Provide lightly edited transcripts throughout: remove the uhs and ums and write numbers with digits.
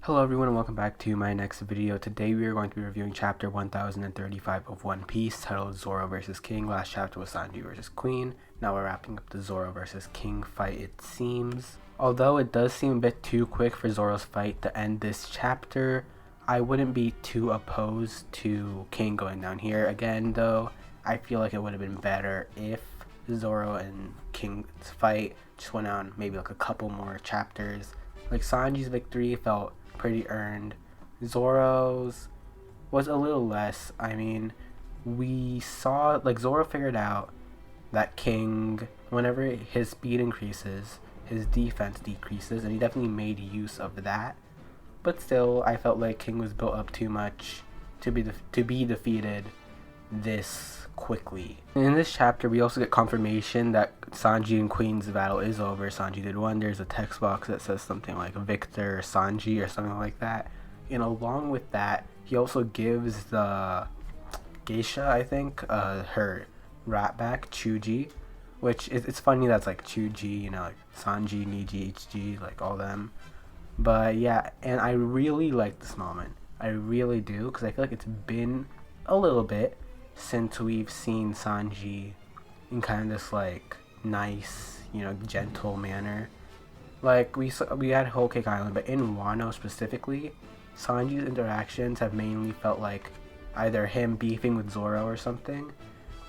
Hello everyone and welcome back to my next video. Today we are going to be reviewing chapter 1035 of One Piece, titled Zoro vs. King. Last chapter was Sanji vs. Queen. Now we're wrapping up the Zoro vs. King fight, it seems. Although it does seem a bit too quick for Zoro's fight to end this chapter, I wouldn't be too opposed to King going down here. Again though, I feel like it would have been better if Zoro and King's fight just went on maybe like a couple more chapters. Like Sanji's victory felt pretty earned. Zoro's was a little less. I mean, we saw like Zoro figured out that King, whenever his speed increases, his defense decreases, and he definitely made use of that. But still, I felt like King was built up too much to be defeated this quickly. In this chapter, we also get confirmation that Sanji and Queen's battle is over. Sanji did one. There's a text box that says something like Victor Sanji or something like that. And along with that, he also gives the geisha, I think, her rat back, Chuji, which it's funny that's like Chuji, you know, like Sanji, Niji, HG, like all them. But yeah, and I really like this moment. I really do, because I feel like it's been a little bit since we've seen Sanji in kind of this like nice, you know, gentle manner. Like we had Whole Cake Island, but in Wano specifically, Sanji's interactions have mainly felt like either him beefing with Zoro or something,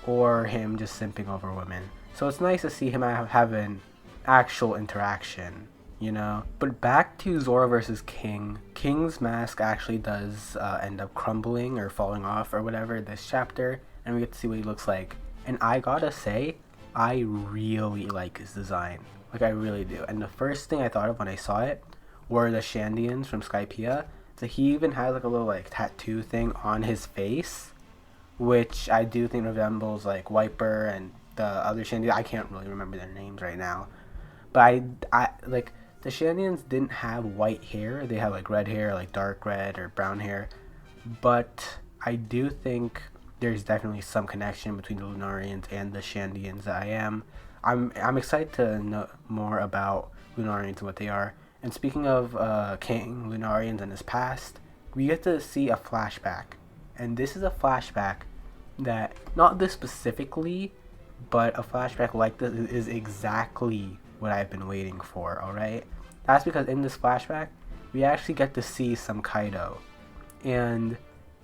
or him just simping over women. So it's nice to see him have an actual interaction, you know. But back to Zoro versus King. King's mask actually does end up crumbling or falling off or whatever this chapter, and we get to see what he looks like. And I gotta say, I really like his design. Like, I really do. And the first thing I thought of when I saw it were the Shandians from Skypiea. So he even has like a little like tattoo thing on his face, which I do think resembles like Wiper and the other Shandians. I can't really remember their names right now, but I like, the Shandians didn't have white hair. They had like red hair, like dark red or brown hair. But I do think there's definitely some connection between the Lunarians and the Shandians. I'm excited to know more about Lunarians and what they are. And speaking of King Lunarians and his past, we get to see a flashback. And this is a flashback that, not this specifically, but a flashback like this is exactly what I've been waiting for, alright? That's because in this flashback, we actually get to see some Kaido. And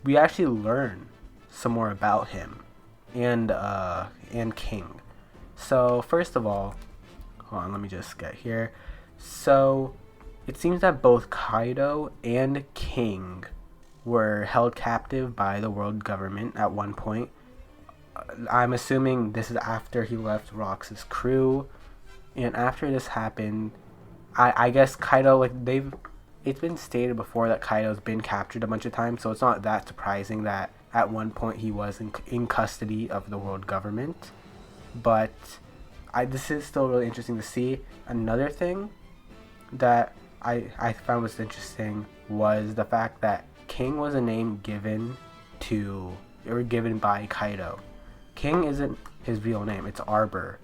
we actually learn some more about him and King. So first of all, hold on, let me just get here. So it seems that both Kaido and King were held captive by the world government at one point. I'm assuming this is after he left Rox's crew. And after this happened, I guess Kaido, like, it's been stated before that Kaido's been captured a bunch of times, so it's not that surprising that at one point he was in custody of the world government. But this is still really interesting to see. Another thing that I found was interesting was the fact that King was a name given by Kaido. King isn't his real name, it's Arbor.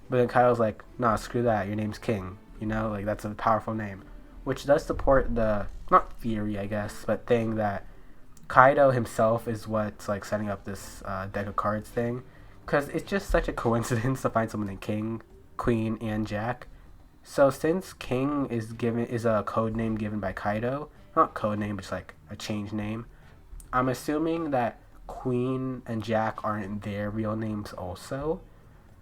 But then Kaido's like, nah, screw that, your name's King. You know, like, that's a powerful name. Which does support the, not theory, I guess, but thing that Kaido himself is what's, like, setting up this deck of cards thing. Because it's just such a coincidence to find someone named King, Queen, and Jack. So since King is a code name given by Kaido, not code name, but just, like, a changed name, I'm assuming that Queen and Jack aren't their real names also.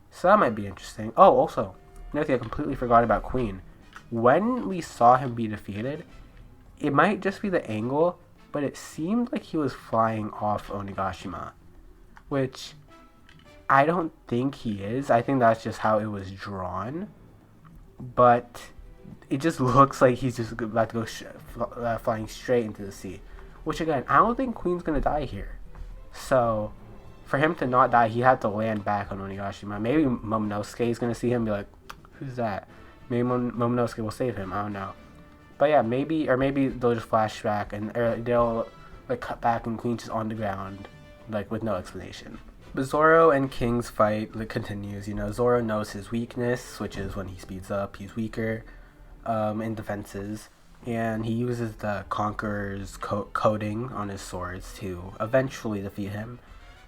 So that might be interesting. Oh, also, another thing I completely forgot about Queen. When we saw him be defeated, it might just be the angle, but it seemed like he was flying off Onigashima, which I don't think he is. I think that's just how it was drawn, but it just looks like he's just about to go flying straight into the sea, which again, I don't think Queen's gonna die here. So for him to not die, he had to land back on Onigashima. Maybe Momonosuke is gonna see him and be like, who's that? Maybe Momonosuke will save him, I don't know. But yeah, maybe they'll just flash back and they'll like cut back and Queen's just on the ground, like with no explanation. But Zoro and King's fight continues. You know, Zoro knows his weakness, which is when he speeds up, he's weaker in defenses. and he uses the Conqueror's coating on his swords to eventually defeat him.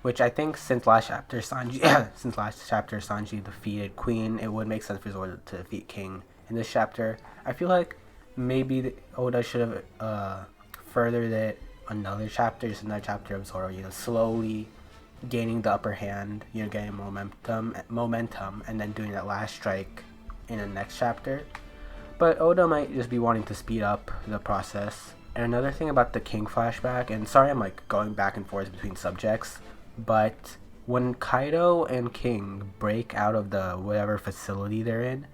Which I think since last chapter Sanji defeated Queen, it would make sense for Zoro to defeat King in this chapter. I feel like maybe Oda should have furthered it another chapter, just another chapter of Zoro, slowly gaining the upper hand, getting momentum, and then doing that last strike in the next chapter. But Oda might just be wanting to speed up the process. And another thing about the King flashback, and sorry I'm like going back and forth between subjects, but when Kaido and King break out of the whatever facility they're in,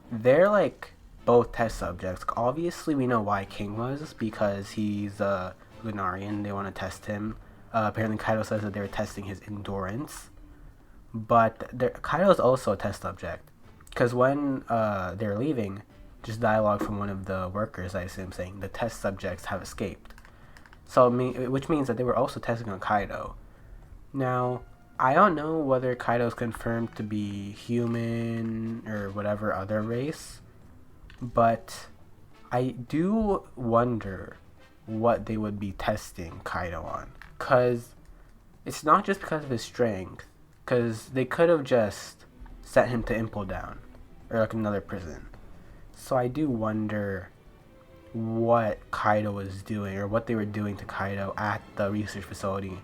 they're like both test subjects. Obviously we know why King was, because he's a Lunarian, they want to test him. Apparently Kaido says that they were testing his endurance, but Kaido's also a test subject, because when they're leaving, just dialogue from one of the workers, I assume, saying the test subjects have escaped. So which means that they were also testing on Kaido. Now, I don't know whether Kaido's confirmed to be human or whatever other race, but I do wonder what they would be testing Kaido on. Because it's not just because of his strength, because they could have just sent him to Impel Down, or like another prison. So I do wonder what Kaido was doing, or what they were doing to Kaido at the research facility,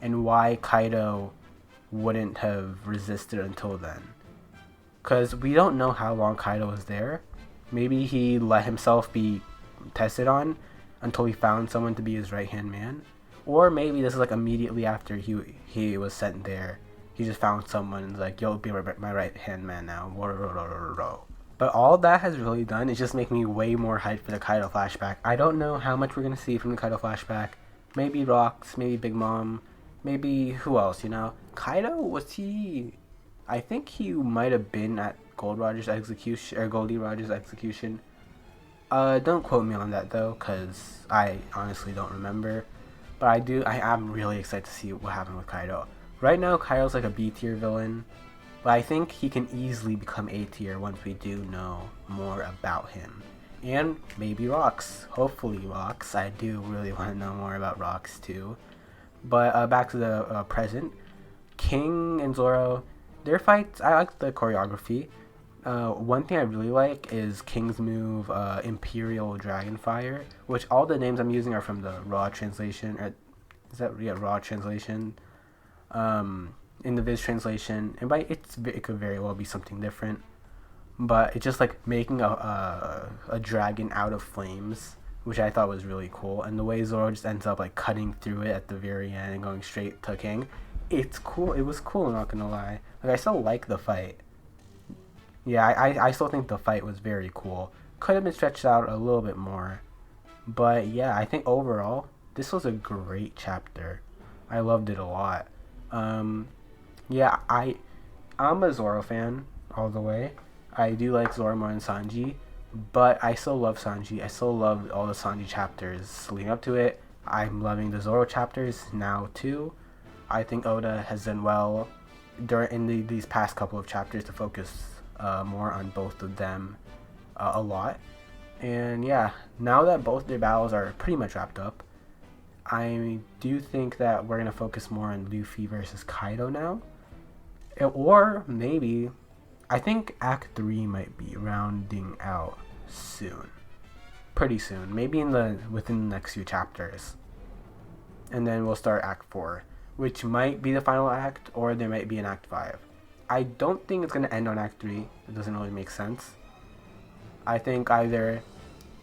and why Kaido wouldn't have resisted until then. Because we don't know how long Kaido was there. Maybe he let himself be tested on until he found someone to be his right-hand man. Or maybe this is like immediately after he was sent there. He just found someone and was like, you'll be my right-hand man now. But all that has really done is just make me way more hyped for the Kaido flashback. I don't know how much we're going to see from the Kaido flashback. Maybe Rocks, maybe Big Mom, maybe who else, Kaido, was he... I think he might have been at Goldie Roger's execution. Don't quote me on that though, because I honestly don't remember. But I am really excited to see what happened with Kaido. Right now, Kaido's like a B tier villain, but I think he can easily become A tier once we do know more about him. And maybe Rocks. Hopefully Rocks. I do really want to know more about Rocks too. But back to the present. King and Zoro, their fights, I like the choreography. One thing I really like is King's move, Imperial Dragonfire, which all the names I'm using are from the Raw translation. Raw translation. In the Viz translation, and it could very well be something different. But it's just like making a dragon out of flames, which I thought was really cool. And the way Zoro just ends up like cutting through it at the very end and going straight to King, it's cool. It was cool, not gonna lie. Like, I still like the fight. Yeah, I still think the fight was very cool. Could have been stretched out a little bit more. But yeah, I think overall, this was a great chapter. I loved it a lot. Yeah, I'm a Zoro fan all the way. I do like Zoro more than Sanji, but I still love Sanji. I still love all the Sanji chapters leading up to it. I'm loving the Zoro chapters now too. I think Oda has done well in these past couple of chapters to focus more on both of them a lot. And yeah, now that both their battles are pretty much wrapped up, I do think that we're going to focus more on Luffy versus Kaido now. Or maybe, I think Act 3 might be rounding out soon. Pretty soon. Maybe within the next few chapters. And then we'll start Act 4, which might be the final act, or there might be an Act 5. I don't think it's going to end on Act 3. It doesn't really make sense. I think either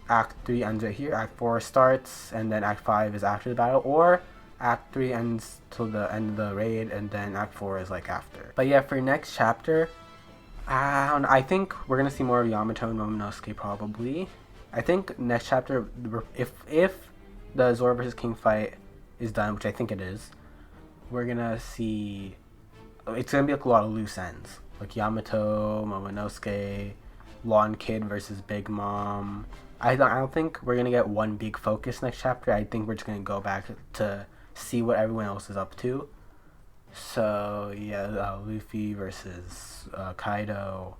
Act 3 ends right here, Act 4 starts, and then Act 5 is after the battle, or Act 3 ends till the end of the raid, and then Act 4 is like after. But yeah, for next chapter, I think we're going to see more of Yamato and Momonosuke probably. I think next chapter, if the Zoro vs. King fight is done, which I think it is, we're going to see... It's going to be like a lot of loose ends. Like Yamato, Momonosuke, Lawn Kid versus Big Mom. I don't think we're going to get one big focus next chapter. I think we're just going to go back to see what everyone else is up to. So, yeah, Luffy versus Kaido,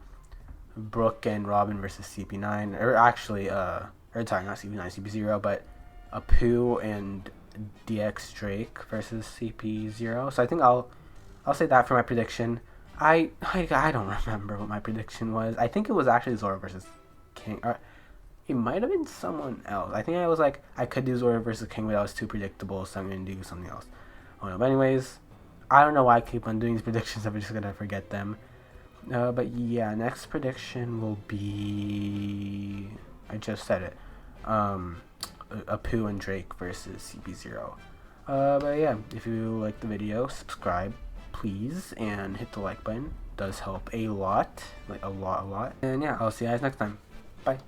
Brook and Robin versus CP9. Or actually, or sorry, not CP9, CP0, but Apu and DX Drake versus CP0. So I think I'll say that for my prediction. I don't remember what my prediction was. I think it was actually Zoro versus King. Or it might have been someone else. I think I was like, I could do Zoro versus King, but that was too predictable, so I'm going to do something else. Oh no, but anyways, I don't know why I keep on doing these predictions. I'm just going to forget them. But yeah, next prediction will be... I just said it. Apu and Drake versus CP0. But yeah, if you like the video, subscribe, please, and hit the like button. It does help a lot. Like, a lot. And yeah, I'll see you guys next time. Bye.